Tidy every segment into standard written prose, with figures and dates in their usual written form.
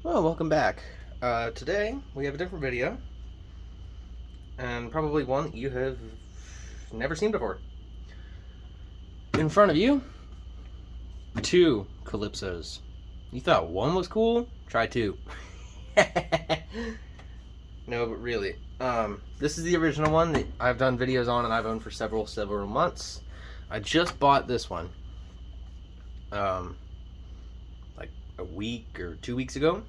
Well, welcome back. Today we have a different video, and probably one you have never seen before. In front of you, two Calypsos. You thought one was cool? Try two. No, but really. This is the original one that I've done videos on and I've owned for several months. I just bought this one. Like a week or 2 weeks ago.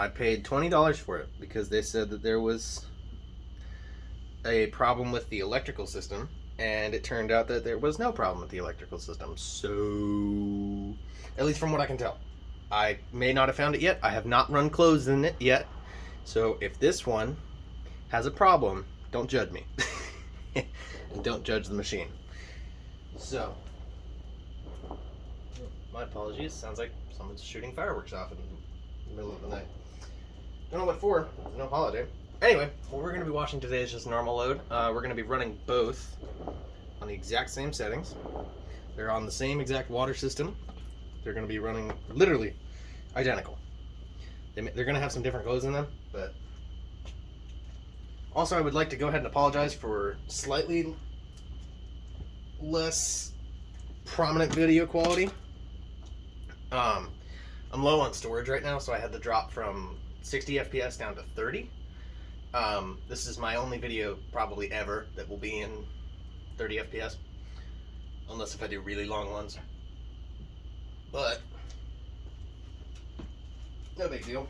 I paid $20 for it because they said that there was a problem with the electrical system, and it turned out that there was no problem with the electrical system. So, at least from what I can tell. I may not have found it yet. I have not run clothes in it yet. So if this one has a problem, don't judge me. And don't judge the machine. So, my apologies. Sounds like someone's shooting fireworks off in the middle of the night. Don't know what for. There's no holiday. Anyway, what we're going to be watching today is just normal load. We're going to be running both on the exact same settings. They're on the same exact water system. They're going to be running literally identical. They're going to have some different codes in them, but also I would like to go ahead and apologize for slightly less prominent video quality. I'm low on storage right now, so I had to drop from 60 FPS down to 30. This is my only video probably ever that will be in 30 FPS, unless if I do really long ones. But no big deal.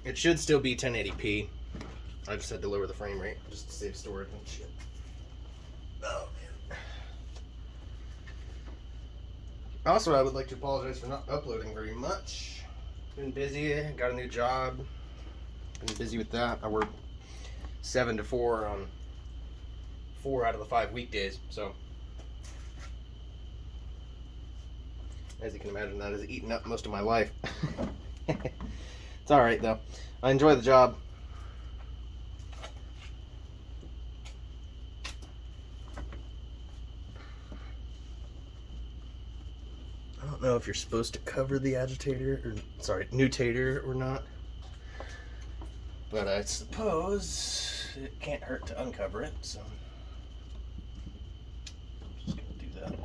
It should still be 1080p. I just had to lower the frame rate just to save storage and shit. Oh man. Also, I would like to apologize for not uploading very much. Been busy, got a new job. Been busy with that. I work 7 to 4 on 4 out of the 5 weekdays, so as you can imagine, that has eaten up most of my life. It's alright though. I enjoy the job. I don't know if you're supposed to cover the agitator, or sorry, nutator or not. But I suppose it can't hurt to uncover it, so I'm just gonna do that.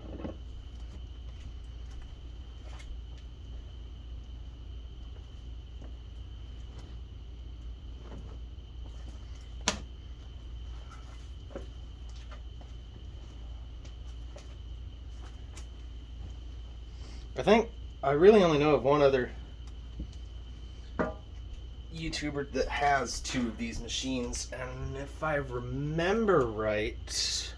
I think I really only know of one other YouTuber that has 2 of these machines, and if I remember right,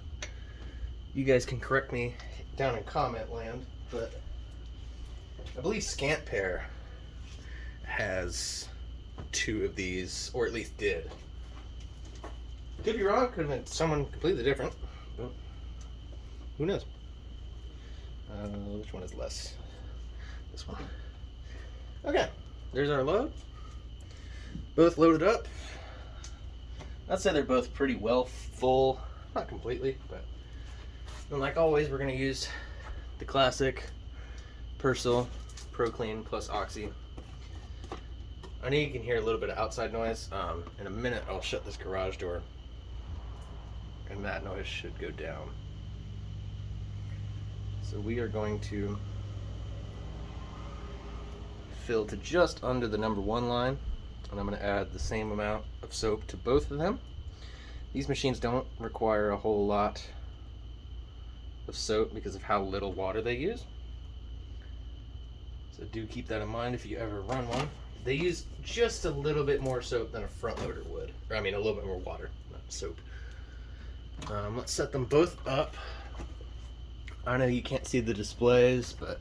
you guys can correct me down in comment land, but I believe Scantpair has 2 of these, or at least did. Could be wrong, could have been someone completely different, but who knows? Which one is less? This one. Okay, there's our load. Both loaded up. I'd say they're both pretty well full. Not completely, but and like always, we're going to use the classic Persil Pro Clean plus Oxy. I know you can hear a little bit of outside noise. In a minute, I'll shut this garage door, and that noise should go down. So we are going to fill to just under the number 1 line, and I'm going to add the same amount of soap to both of them. These machines don't require a whole lot of soap because of how little water they use. So do keep that in mind if you ever run one. They use just a little bit more soap than a front loader would. Or I mean a little bit more water, not soap. Let's set them both up. I know you can't see the displays, but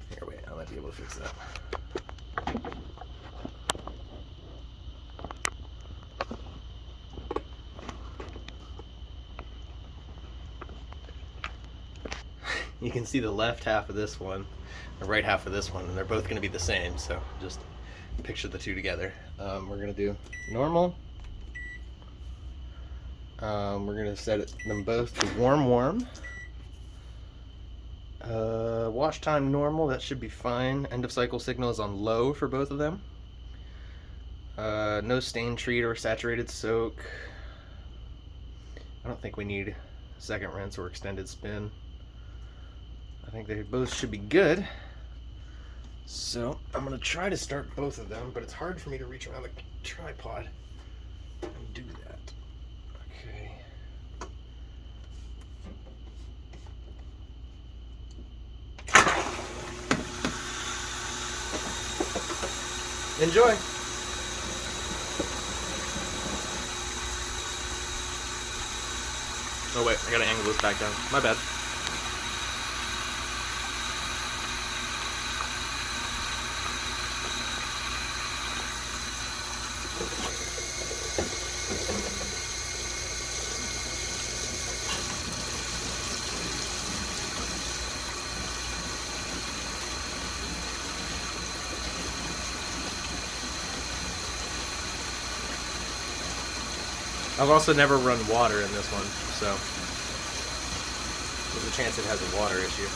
here, wait, I might be able to fix that. You can see the left half of this one, the right half of this one, and they're both going to be the same, so just picture the 2 together. We're going to do normal. We're going to set them both to warm. Wash time normal, that should be fine. End of cycle signal is on low for both of them. No stain treat or saturated soak. I don't think we need second rinse or extended spin. I think they both should be good. So I'm gonna try to start both of them, but it's hard for me to reach around the tripod and do that. Okay. Enjoy. Oh wait, I gotta angle this back down. My bad. I've also never run water in this one, so there's a chance it has a water issue.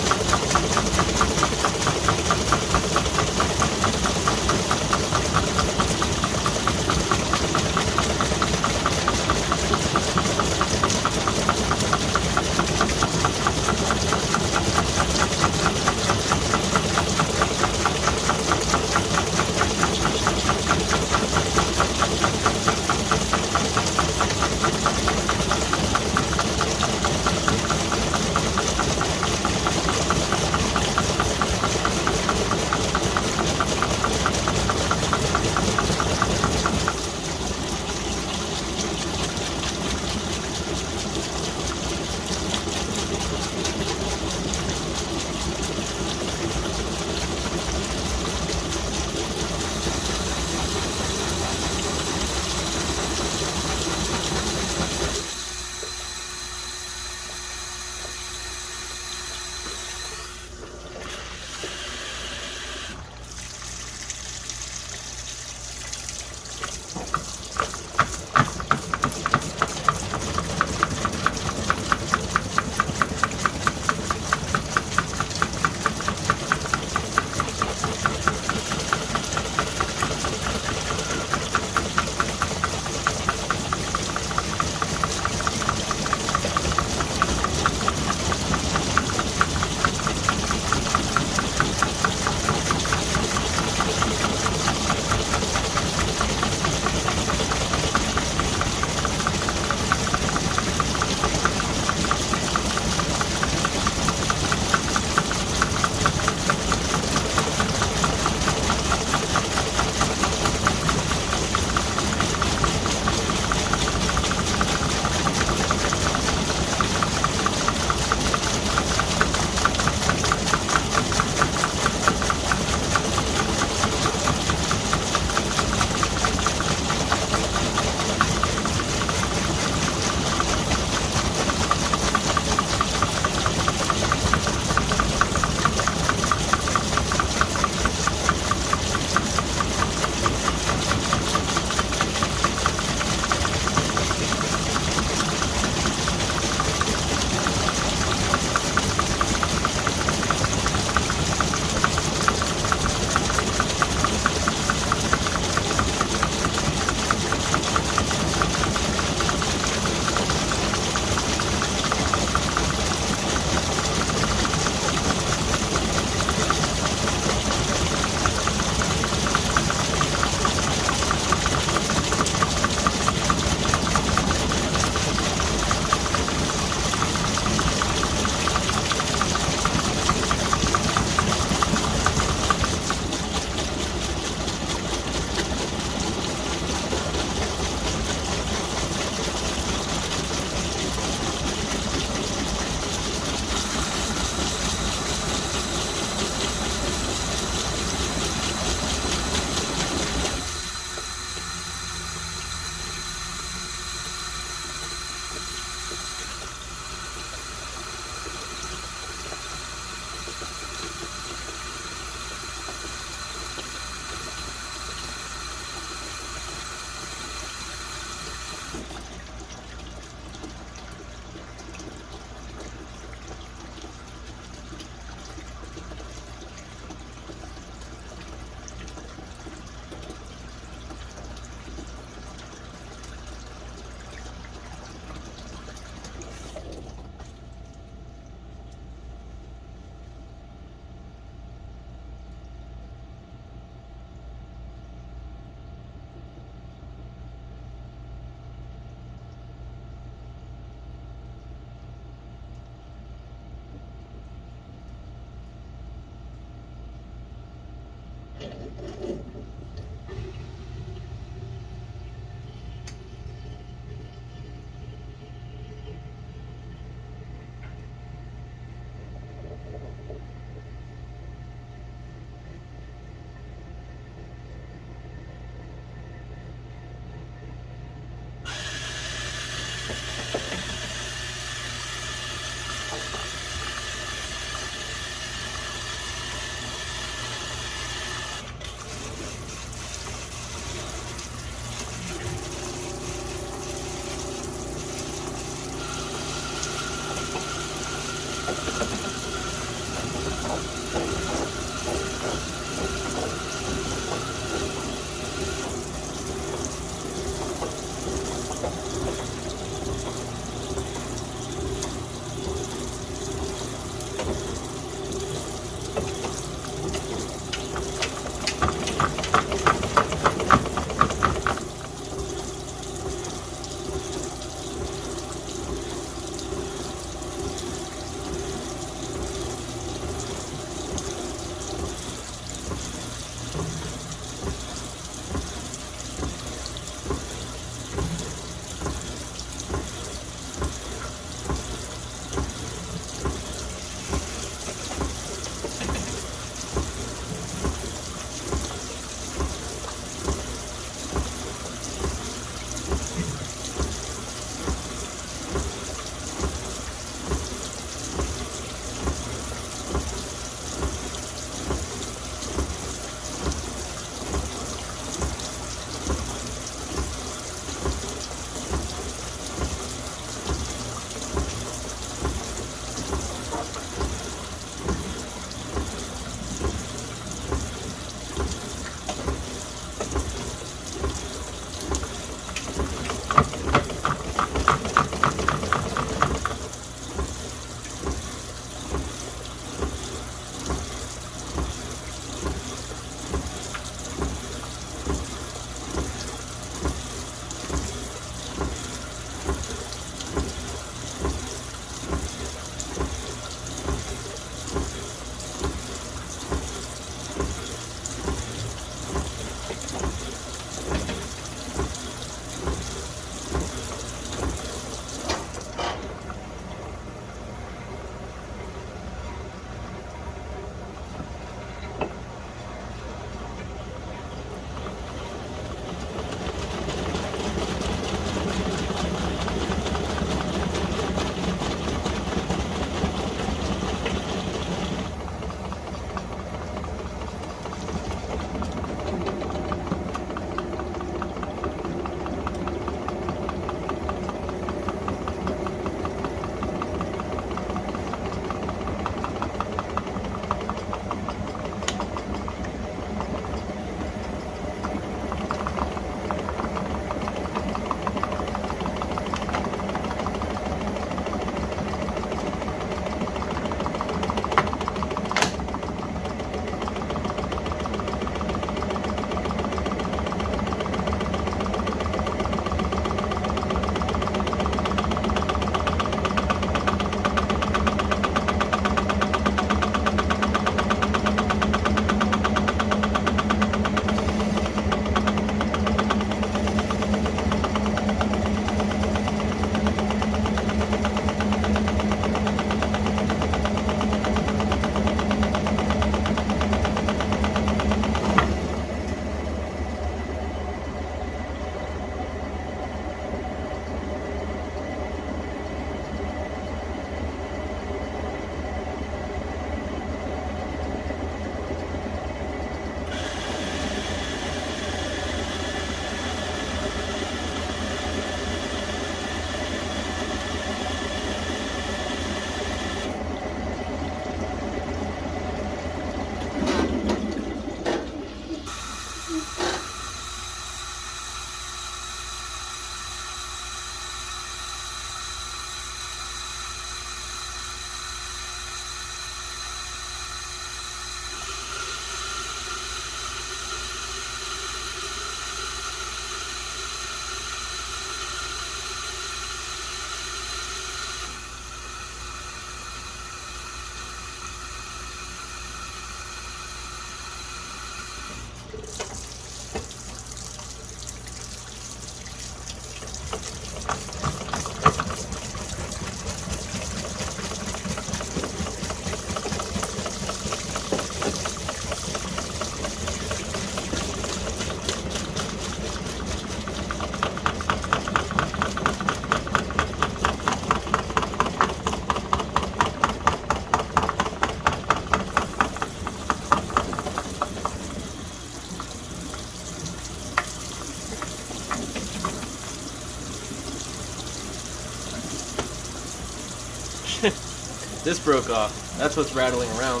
This broke off. That's what's rattling around.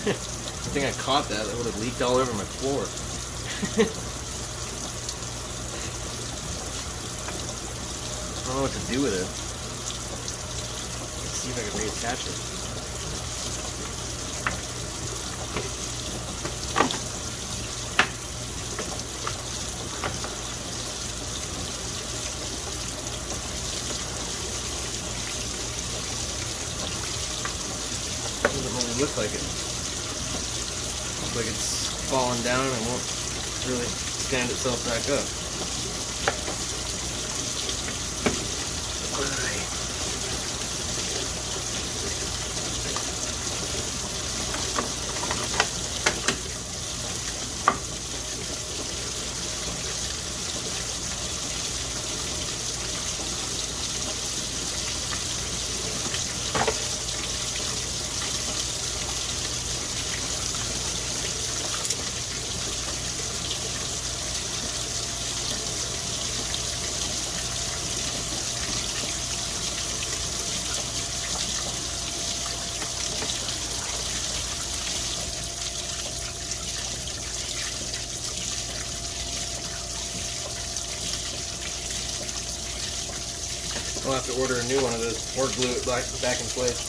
I think I caught that. That would have leaked all over my floor. I don't know what to do with it. Let's see if I can reattach it. Doesn't really look like it. Looks like it's fallen down and won't really stand itself back up. I'll have to order a new one of those or glue it back in place.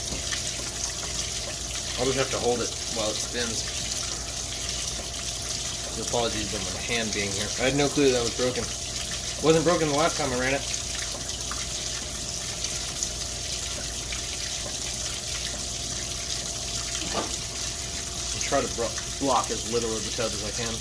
I'll just have to hold it while it spins. Apologies for my hand being here. I had no clue that was broken. It wasn't broken the last time I ran it. I'll try to block as little of the tub as I can.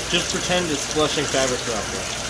Just pretend it's flushing fabric throughout there.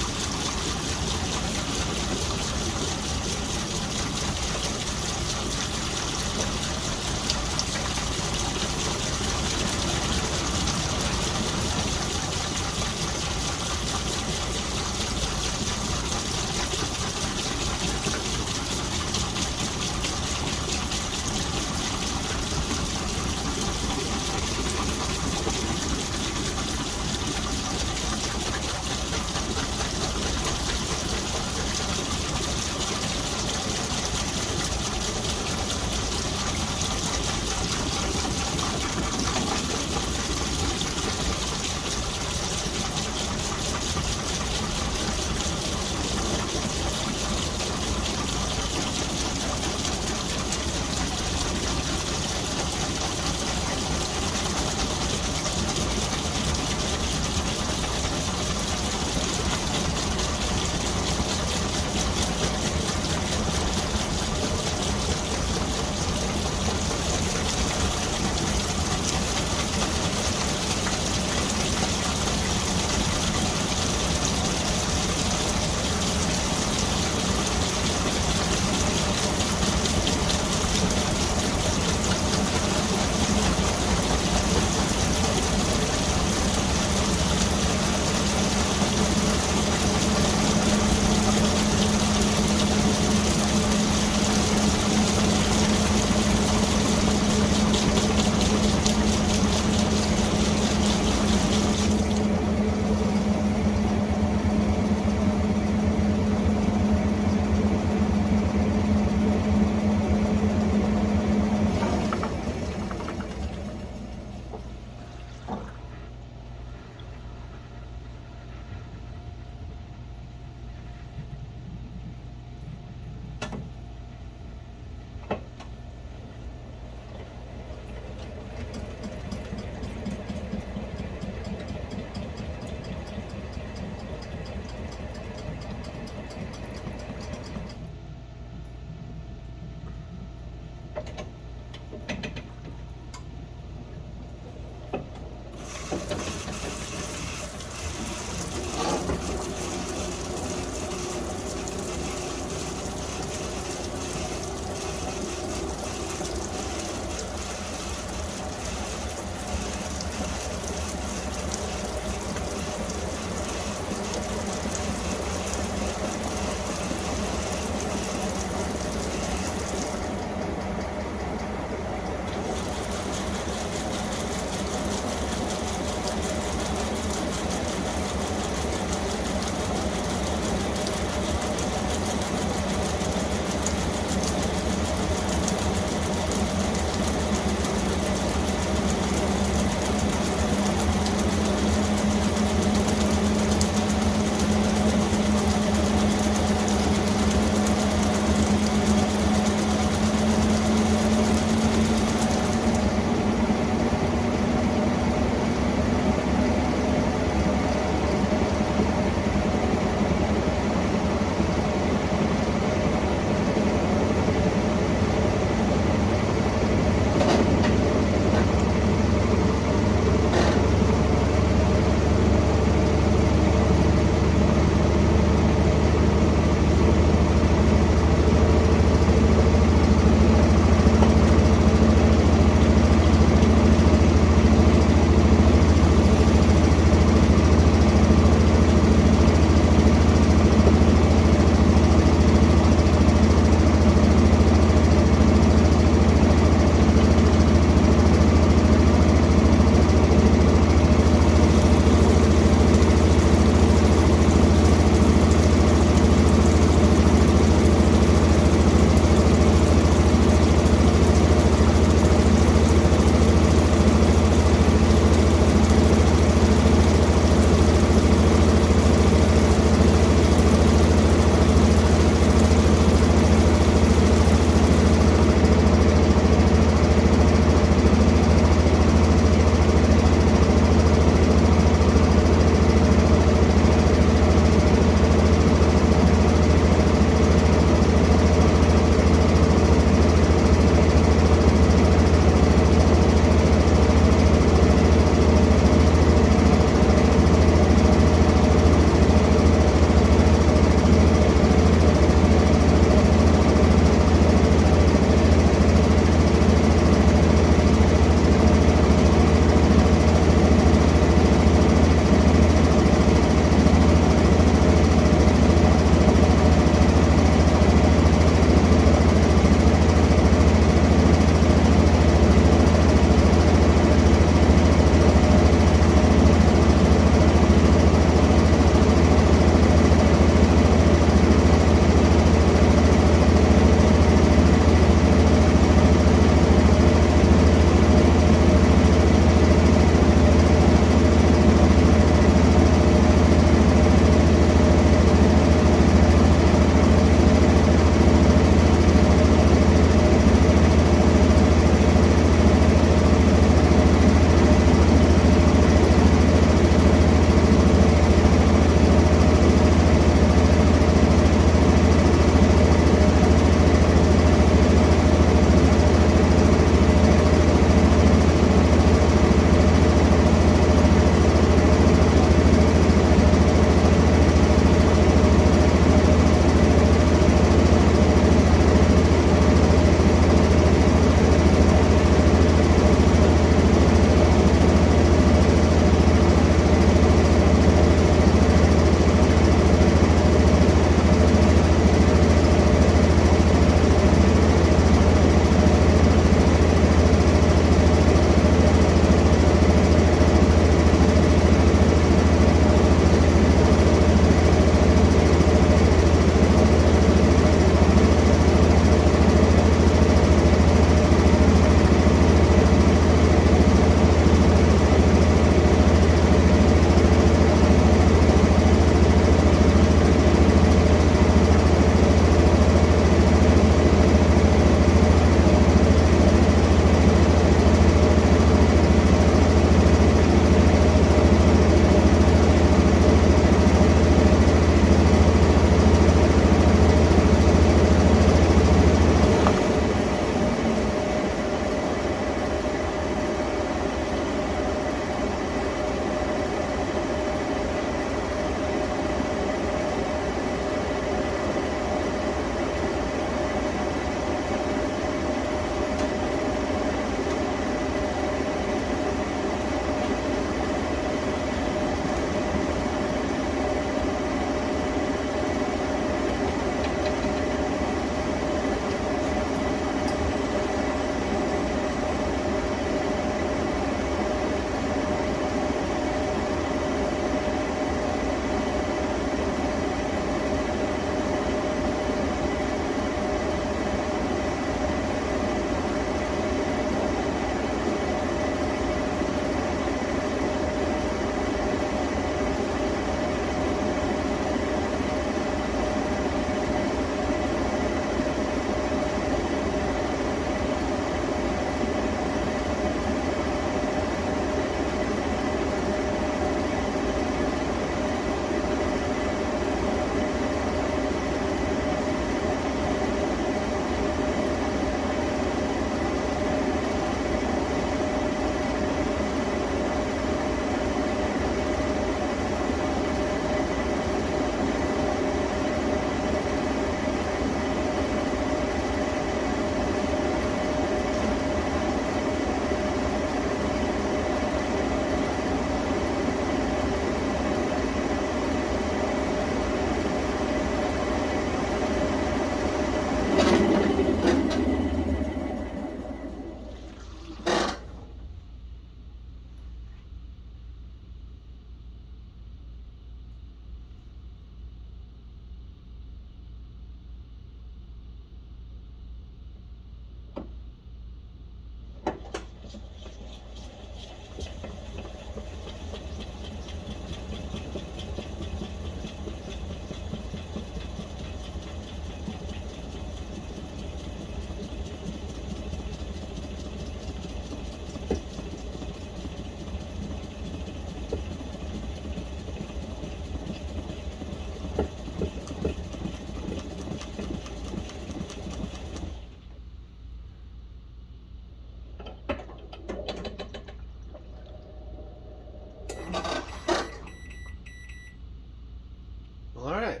Alright.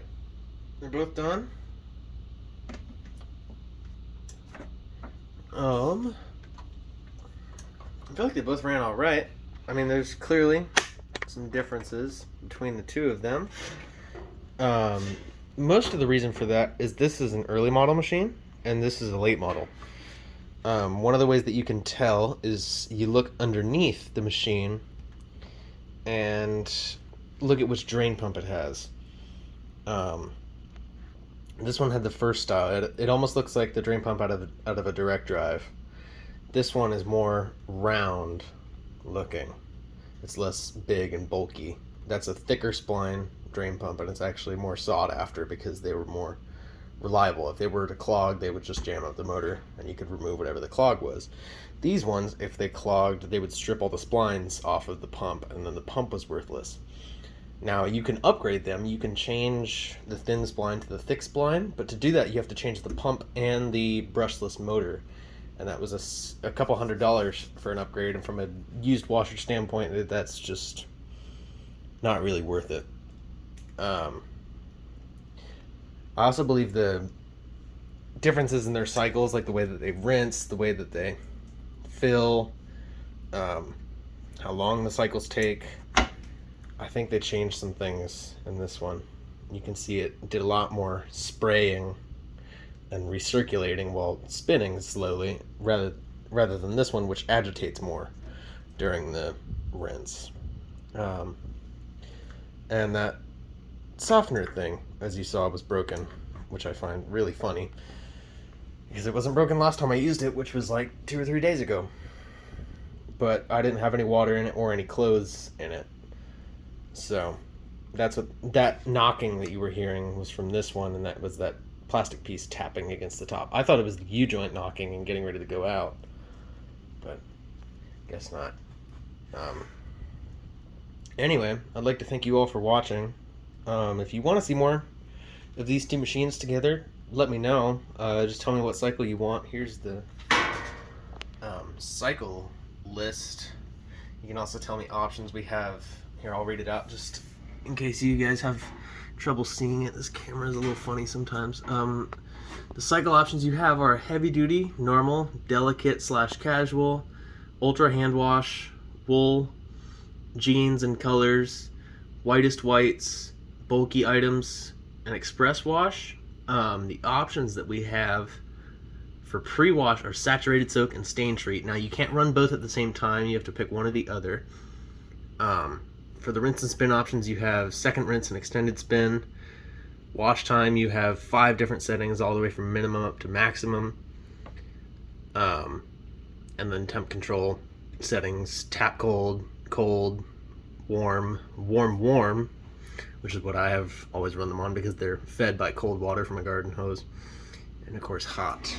They're both done. I feel like they both ran alright. I mean, there's clearly some differences between the two of them. Most of the reason for that is this is an early model machine, and this is a late model. One of the ways that you can tell is you look underneath the machine and look at which drain pump it has. This one had the first style. It almost looks like the drain pump out of a direct drive. This one is more round looking. It's less big and bulky. That's a thicker spline drain pump, and it's actually more sought after because they were more reliable. If they were to clog, they would just jam up the motor and you could remove whatever the clog was. These ones, if they clogged, they would strip all the splines off of the pump, and then the pump was worthless. Now, you can upgrade them. You can change the thin spline to the thick spline, but to do that, you have to change the pump and the brushless motor. And that was a couple $100 for an upgrade, and from a used washer standpoint, that's just not really worth it. I also believe the differences in their cycles, like the way that they rinse, the way that they fill, how long the cycles take, I think they changed some things in this one. You can see it did a lot more spraying and recirculating while spinning slowly, rather than this one, which agitates more during the rinse. And that softener thing, as you saw, was broken, which I find really funny, because it wasn't broken last time I used it, which was like 2 or 3 days ago. But I didn't have any water in it or any clothes in it. So that's what that knocking that you were hearing was from this one, and that was that plastic piece tapping against the top. I thought it was the U-joint knocking and getting ready to go out, but guess not. Anyway, I'd like to thank you all for watching. If you want to see more of these two machines together, let me know. Just tell me what cycle you want. Here's the cycle list. You can also tell me options we have. Here, I'll read it out just in case you guys have trouble seeing it. This camera is a little funny sometimes. The cycle options you have are heavy duty, normal, delicate / casual, ultra hand wash, wool, jeans and colors, whitest whites, bulky items, and express wash. The options that we have for pre-wash are saturated soak and stain treat. Now, you can't run both at the same time. You have to pick one or the other. For the rinse and spin options, you have second rinse and extended spin. Wash time, you have 5 different settings, all the way from minimum up to maximum. And then temp control settings, tap cold, cold, warm, warm, warm, which is what I have always run them on because they're fed by cold water from a garden hose. And of course, hot.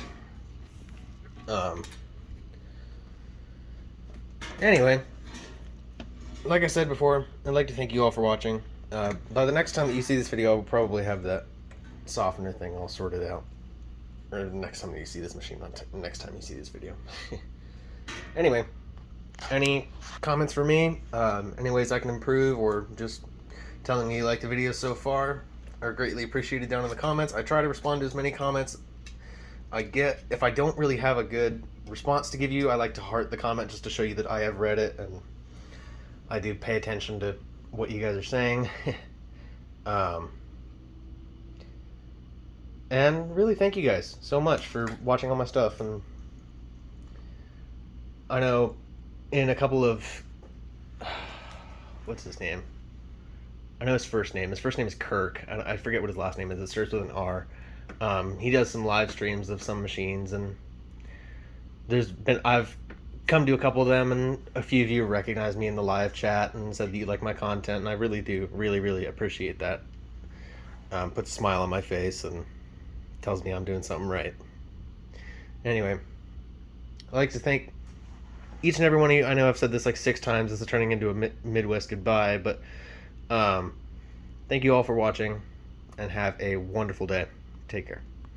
Anyway, like I said before, I'd like to thank you all for watching. By the next time that you see this video, I'll probably have that softener thing all sorted out. Or the next time that you see this machine, not next time you see this video. Anyway, any comments for me? Any ways I can improve, or just telling me you like the video so far are greatly appreciated down in the comments. I try to respond to as many comments I get. If I don't really have a good response to give you, I like to heart the comment just to show you that I have read it and I do pay attention to what you guys are saying. And really thank you guys so much for watching all my stuff. And I know in a couple of what's his name? I know his first name. His first name is Kirk. I forget what his last name is. It starts with an R. He does some live streams of some machines, and I've come to a couple of them, and a few of you recognize me in the live chat and said that you like my content, and I really do, really appreciate that. Puts a smile on my face and tells me I'm doing something right. Anyway, I'd like to thank each and every one of you. I know I've said this like 6 times. This is turning into a Midwest goodbye, but thank you all for watching, and have a wonderful day. Take care.